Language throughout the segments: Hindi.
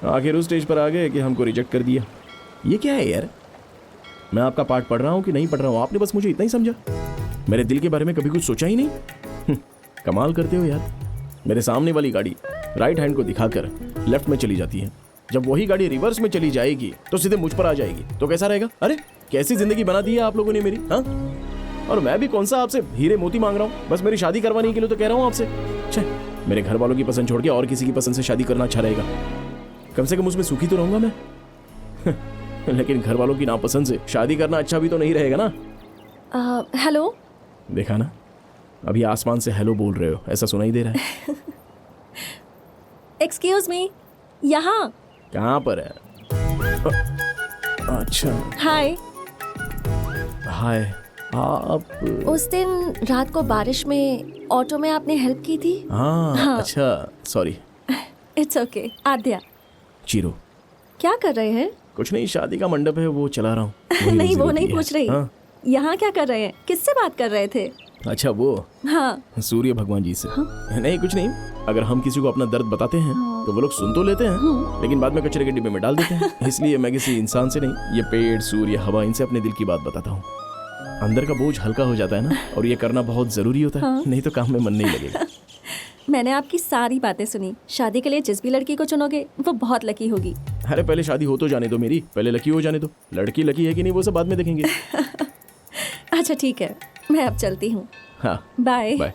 आखिर उस स्टेज पर आ गए कि हमको रिजेक्ट कर दिया। ये क्या है यार? मैं आपका पार्ट पढ़ रहा हूँ कि नहीं पढ़ रहा हूँ, आपने बस मुझे इतना ही समझा। मेरे दिल के बारे में कभी कुछ सोचा ही नहीं। कमाल करते हो यार। मेरे सामने वाली गाड़ी राइट हैंड को दिखाकर लेफ्ट में चली जाती है, जब वही गाड़ी रिवर्स में चली जाएगी तो सीधे मुझ पर आ जाएगी, तो कैसा रहेगा? अरे कैसी जिंदगी बना दी है आप लोगों ने मेरी। हाँ, और मैं भी कौन सा आपसे हीरे मोती मांग रहा हूँ, बस मेरी शादी करवाने के लिए तो कह रहा हूँ आपसे। मेरे घर वालों की पसंद छोड़ के और किसी की पसंद से शादी करना अच्छा रहेगा, कम से कम उसमें सुखी तो रहूंगा मैं। लेकिन घर वालों की नापसंद से शादी करना अच्छा भी तो नहीं रहेगा ना। हेलो। देखा ना, अभी आसमान से हेलो बोल रहे हो, ऐसा सुनाई दे रहा है। एक्सक्यूज मी, यहाँ कहाँ पर है? अच्छा, हाय। हाय, आप उस दिन रात को बारिश में ऑटो में आपने हेल्प की थी। हाँ। अच्छा, सॉरी। It's okay. आद्या। चीरो। क्या कर रहे हैं? कुछ नहीं, शादी का मंडप है वो चला रहा हूँ। नहीं, वो नहीं पूछ रही। हाँ? यहाँ क्या कर रहे हैं? किससे बात कर रहे थे? अच्छा, वो हाँ। सूर्य भगवान जी से। नहीं, कुछ नहीं। अगर हम किसी को अपना दर्द बताते हैं तो वो लोग सुन तो लेते हैं, लेकिन बाद में कचरे के डिब्बे में डाल देते हैं। इसलिए मैं किसी इंसान से नहीं, ये पेड़, सूर्य, हवा, इनसे अपने दिल की बात बताता हूँ। अंदर का बोझ हल्का हो जाता है ना, और ये करना बहुत जरूरी होता है। नहीं तो काम में मन नहीं लगेगा। मैंने आपकी सारी बातें सुनी। शादी के लिए जिस भी लड़की को चुनोगे वो बहुत लकी होगी। अरे पहले शादी हो तो जाने दो मेरी, पहले लकी हो जाने दो। लड़की लकी है कि नहीं वो सब बाद में देखेंगे। अच्छा ठीक है, मैं अब चलती हूँ। हाँ, बाय बाय।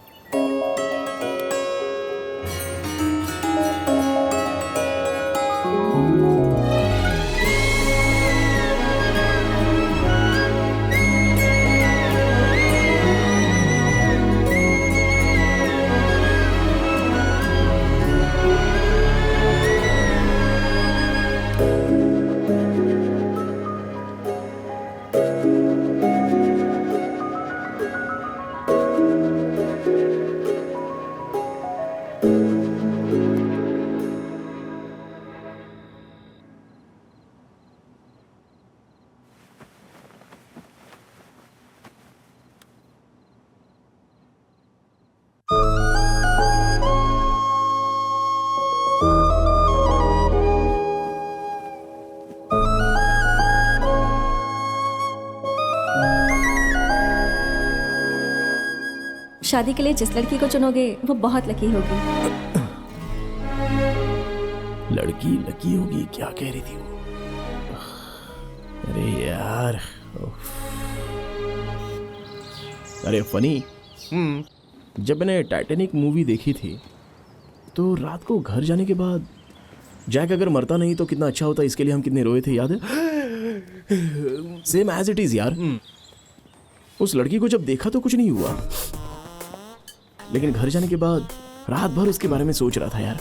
शादी के लिए जिस लड़की को चुनोगे वो बहुत लकी होगी। लड़की लकी होगी, क्या कह रही थी वो? अरे यार, अरे फनी, जब मैंने टाइटैनिक मूवी देखी थी तो रात को घर जाने के बाद जैक अगर मरता नहीं तो कितना अच्छा होता, इसके लिए हम कितने रोए थे, याद है? सेम एज इट इज यार। उस लड़की को जब देखा तो कुछ नहीं हुआ, लेकिन घर जाने के बाद रात भर उसके बारे में सोच रहा था यार।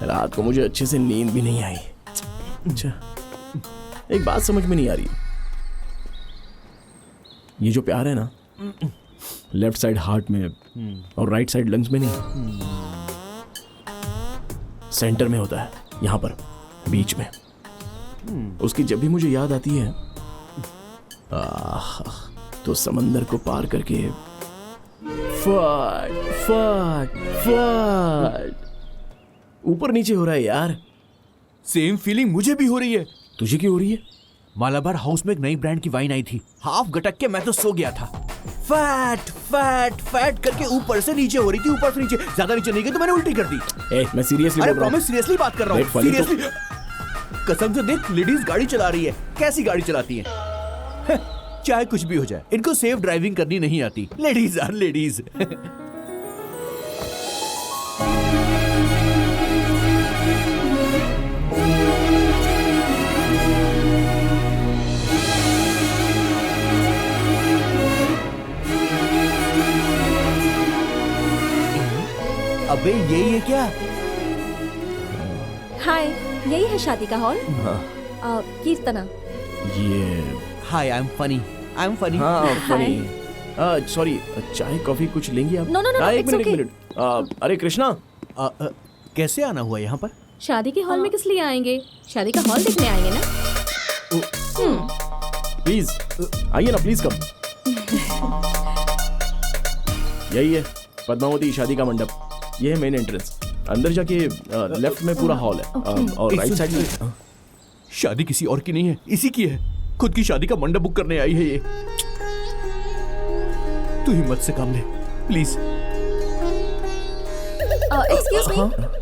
रात को मुझे अच्छे से नींद भी नहीं आई। अच्छा, एक बात समझ में नहीं आ रही, ये जो प्यार है ना, लेफ्ट साइड हार्ट में और राइट साइड लंग्स में नहीं, सेंटर में होता है, यहां पर बीच में। उसकी जब भी मुझे याद आती है तो समंदर को पार करके फट फट फट ऊपर नीचे हो रहा है यार। सेम फीलिंग मुझे भी हो रही है। तुझे क्यों हो रही है? मालाबार हाउस में एक नई ब्रांड की वाइन आई थी, हाफ गटक के मैं तो सो गया था। फैट फैट फैट करके ऊपर से नीचे हो रही थी, ऊपर से नीचे, ज्यादा नीचे नहीं गई तो मैंने उल्टी कर दी। मैं सीरियसली अरे प्रॉमिस, सीरियसली बात कर रहा हूँ, सीरियसली। कसम से देख, लेडीज गाड़ी चला रही है, कैसी गाड़ी चलाती है। चाहे कुछ भी हो जाए, इनको सेफ ड्राइविंग करनी नहीं आती। Ladies are ladies. अबे यही है क्या? हाय, यही है शादी का हॉल। कीर्तना। ये hi, I am funny, I am funny. हाँ फनी। सॉरी, चाय कॉफी कुछ लेंगी आप? नो नो नो, एक मिनट। अरे कृष्णा, कैसे आना हुआ यहाँ पर? शादी के हॉल में किस लिए आएंगे? शादी का हॉल देखने आएंगे ना। प्लीज आइए ना, प्लीज कम। यही है पद्मावती शादी का मंडप, ये है मेन एंट्रेंस। अंदर जाके लेफ्ट में पूरा हॉल है और राइट साइड में शादी किसी और की नहीं है, इसी की है। खुद की शादी का मंडप बुक करने आई है ये। तू हिम्मत से काम ले प्लीज। एक्सक्यूज मी,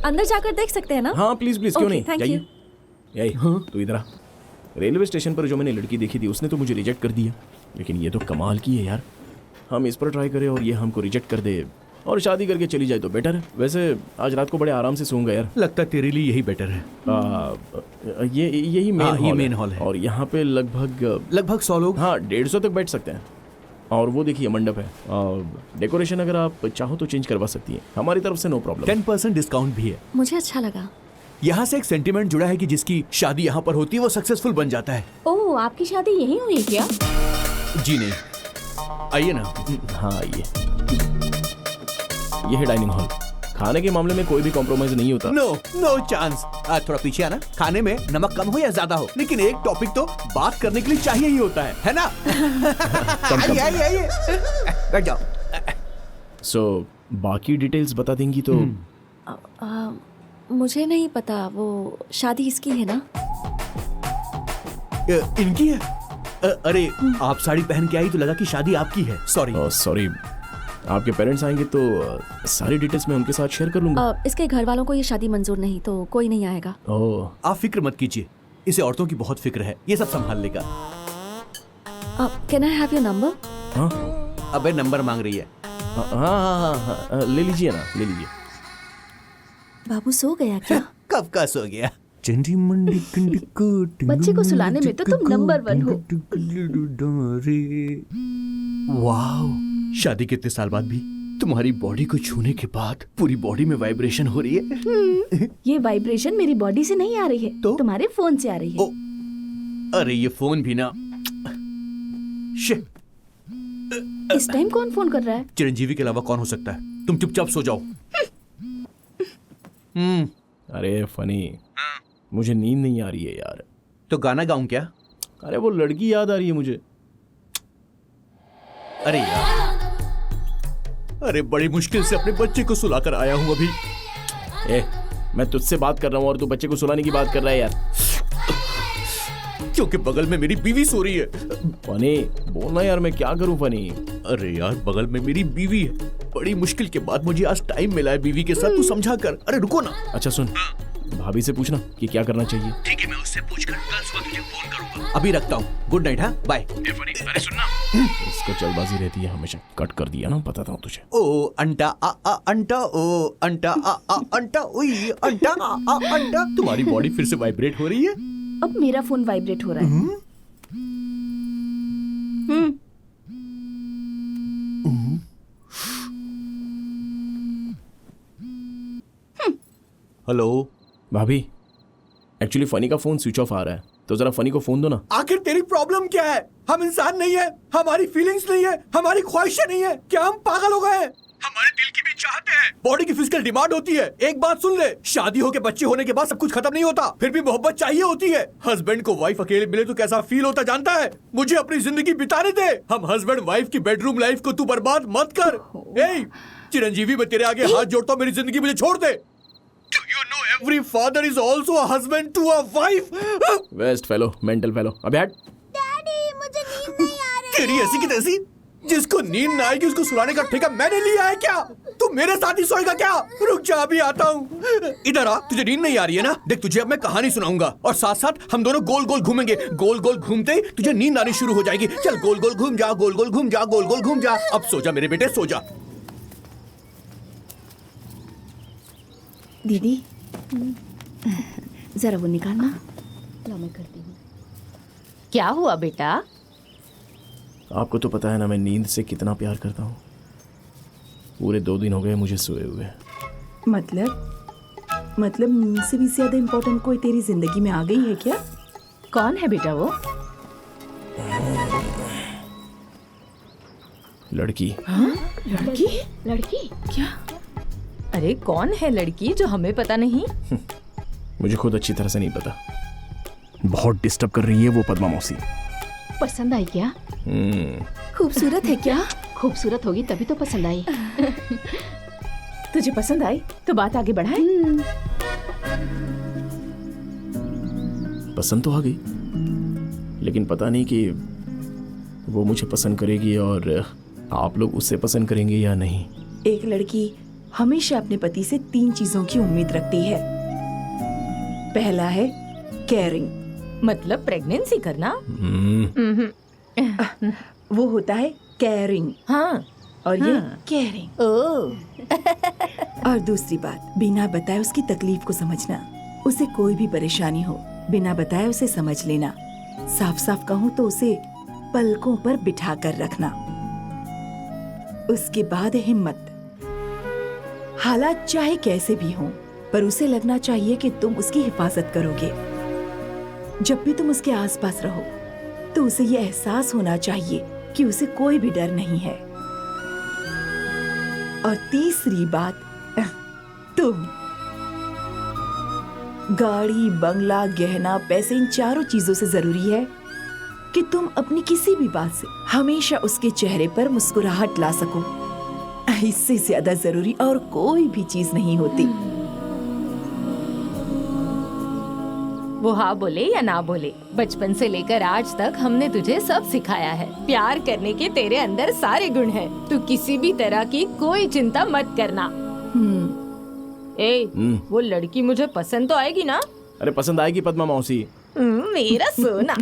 अंदर जाकर देख सकते हैं ना? हाँ प्लीज प्लीज, क्यों Okay, नहीं, thank जाइए। you. यही तू इधर आ। रेलवे स्टेशन पर जो मैंने लड़की देखी थी उसने तो मुझे रिजेक्ट कर दिया, लेकिन ये तो कमाल की है यार। हम इस पर ट्राई करें और ये हमको रिजेक्ट कर दे और शादी करके चली जाए तो बेटर है। वैसे आज रात को बड़े आराम से सोऊंगा यार। लगता है तेरे लिए यही बेटर है। यही मेन हॉल है और यहाँ पे लगभग 100 लोग। हाँ 150 तक बैठ सकते हैं। और वो देखिए मंडप है। डेकोरेशन अगर आप चाहो तो चेंज करवा सकती हैं, हमारी तरफ से नो प्रॉब्लम। 10% डिस्काउंट भी है। मुझे अच्छा लगा। यहाँ से एक सेंटिमेंट जुड़ा है कि जिसकी शादी यहाँ पर होती है वो सक्सेसफुल बन जाता है। ओह, आपकी शादी यहीं हुई क्या? जी नहीं, आइए ना। हाँ ये है डाइनिंग हॉल। खाने के मामले में कोई भी कॉम्प्रोमाइज नहीं होता। No chance. थोड़ा पीछे आना। खाने में नमक कम हो या ज्यादा हो, लेकिन एक टॉपिक तो बात करने के लिए चाहिए ही होता है ना? आइए बैठ जाओ। सो बाकी डिटेल्स बता देंगी तो? मुझे नहीं पता, वो शादी इसकी है ना? इनकी है? अरे आप साड़ी पहन के आई तो लगा कि शादी आपकी है। सॉरी, आपके पेरेंट्स आएंगे तो सारी डिटेल्स मैं उनके साथ शेयर कर लूंगा। इसके घर वालों को ये शादी मंजूर नहीं, तो कोई नहीं आएगा। आप फिक्र मत कीजिए, इसे औरतों की बहुत फिक्र है, ये सब संभाल लेगा। Can I have your number? हाँ अबे नंबर मांग रही है। हाँ ले लीजिए ना, ले लीजिए। बाबू सो गया क्या? कब का सो गया? बच्चे को सुलाने में तो तुम नंबर 1 हो। वाओ, शादी के इतने साल बाद भी तुम्हारी बॉडी को छूने के बाद पूरी बॉडी में वाइब्रेशन हो रही है। ये वाइब्रेशन मेरी बॉडी से नहीं आ रही है, तो तुम्हारे फोन से आ रही है। अरे ये फोन भी ना। शिट, इस टाइम कौन फोन कर रहा है? चिरंजीवी के अलावा कौन हो सकता है? तुम चुपचाप सो जाओ। अरे फनी, मुझे नींद नहीं आ रही है यार। तो गाना गाऊं क्या? अरे वो लड़की याद आ रही है मुझे। अरे यार, अरे बड़ी मुश्किल से अपने बच्चे को सुलाकर आया हूं अभी। मैं तुझसे बात कर रहा हूँ और तू बच्चे को सुलाने की बात कर रहा है यार। क्योंकि बगल में मेरी बीवी सो रही है। फनी बोलना यार, मैं क्या करूं फनी? अरे यार, बगल में मेरी बीवी है। बड़ी मुश्किल के बाद मुझे आज टाइम मिला है बीवी के साथ, तू समझा कर। अरे रुको ना। अच्छा सुन, भाभी से पूछना कि क्या करना चाहिए। ठीक है, मैं उससे पूछकर कल सुबह तुझे फोन करूंगा। अभी रखता हूँ, गुड नाइट। हाँ बाय। अरे सुनना, इसको चलबाजी रहती है हमेशा। कट कर दिया ना, बताता हूँ तुझे। ओ अंटा आ अंटा, ओ अंटा आ अंटा, ओई अंटा आ अंटा। तुम्हारी बॉडी फिर से वाइब्रेट हो रही है। अब मेरा फोन वाइब्रेट हो रहा है। हेलो भाभी, एक्चुअली फनी का फोन स्विच ऑफ आ रहा है, तो जरा फनी को फोन दो ना। आखिर तेरी प्रॉब्लम क्या है? हम इंसान नहीं है, हमारी फीलिंग्स नहीं है, हमारी ख्वाहिशें नहीं है। क्या हम पागल हो गए हैं? हमारे दिल की भी चाहते हैं, बॉडी की फिजिकल डिमांड होती है। एक बात सुन ले, शादी हो के बच्चे होने के बाद सब कुछ खत्म नहीं होता, फिर भी मोहब्बत चाहिए होती है। हस्बैंड को वाइफ अकेले मिले तो कैसा फील होता जानता है? मुझे अपनी जिंदगी बिताने दे। हम हस्बैंड वाइफ की बेडरूम लाइफ को तू बर्बाद मत कर। ए चिरंजीवी, मैं तेरे आगे हाथ जोड़ता हूँ, मेरी जिंदगी मुझे छोड़ दे। Do you know every father is also a husband to a wife? Waste fellow, mental fellow. अबे हट। डैडी, मुझे नींद नहीं आ रही। तेरी ऐसी की तैसी, जिसको नींद ना आएगी उसको सुलाने का ठेका मैंने लिया है क्या? तू मेरे साथ ही सोएगा क्या? रुक जा, अभी आता हूँ। इधर आ, तुझे नींद नहीं आ रही है ना? देख, तुझे अब मैं कहानी सुनाऊंगा और साथ साथ हम दोनों गोल गोल घूमेंगे। गोल गोल घूमते ही तुझे नींद आनी शुरू हो जाएगी। चल गोल गोल घूम जा, गोल गोल घूम जा, गोल गोल घूम जा। अब सो जा मेरे बेटे, सो जा। दीदी, जरा वो निकालना। ला, मैं करती हूँ। क्या हुआ बेटा? आपको तो पता है ना मैं नींद से कितना प्यार करता हूँ। पूरे 2 दिन हो गए मुझे सोए हुए। मतलब नींद से भी ज्यादा इम्पोर्टेंट कोई तेरी जिंदगी में आ गई है क्या? कौन है बेटा वो? लड़की। हाँ? लड़की? क्या? अरे कौन है लड़की जो हमें पता नहीं? मुझे खुद अच्छी तरह से नहीं पता। बहुत डिस्टर्ब कर रही है वो पद्मा मौसी। पसंद आई क्या? खूबसूरत है क्या? खूबसूरत होगी तभी तो पसंद आई। तुझे पसंद आई तो बात आगे बढ़ाए। पसंद तो आ गई, लेकिन पता नहीं कि वो मुझे पसंद करेगी और आप लोग उससे पसंद करेंगे या नहीं। एक लड़की हमेशा अपने पति से 3 चीजों की उम्मीद रखती है। पहला है केयरिंग, मतलब प्रेगनेंसी करना। वो होता है केयरिंग, हाँ। और ये केयरिंग। और दूसरी बात, बिना बताए उसकी तकलीफ को समझना। उसे कोई भी परेशानी हो, बिना बताए उसे समझ लेना। साफ साफ कहूँ तो उसे पलकों पर बिठा कर रखना। उसके बाद हिम्मत। हालात चाहे कैसे भी हों, पर उसे लगना चाहिए कि तुम उसकी हिफाजत करोगे। जब भी तुम उसके आसपास रहो तो उसे ये एहसास होना चाहिए कि उसे कोई भी डर नहीं है। और तीसरी बात, तुम। गाड़ी, बंगला, गहना, पैसे, इन चारों चीजों से जरूरी है कि तुम अपनी किसी भी बात से हमेशा उसके चेहरे पर मुस्कुराहट ला सको। इससे ज्यादा जरूरी और कोई भी चीज नहीं होती। वो हाँ बोले या ना बोले, बचपन से लेकर आज तक हमने तुझे सब सिखाया है। प्यार करने के तेरे अंदर सारे गुण हैं। तू किसी भी तरह की कोई चिंता मत करना। वो लड़की मुझे पसंद तो आएगी ना? अरे पसंद आएगी पद्मा मौसी। मेरा सोना।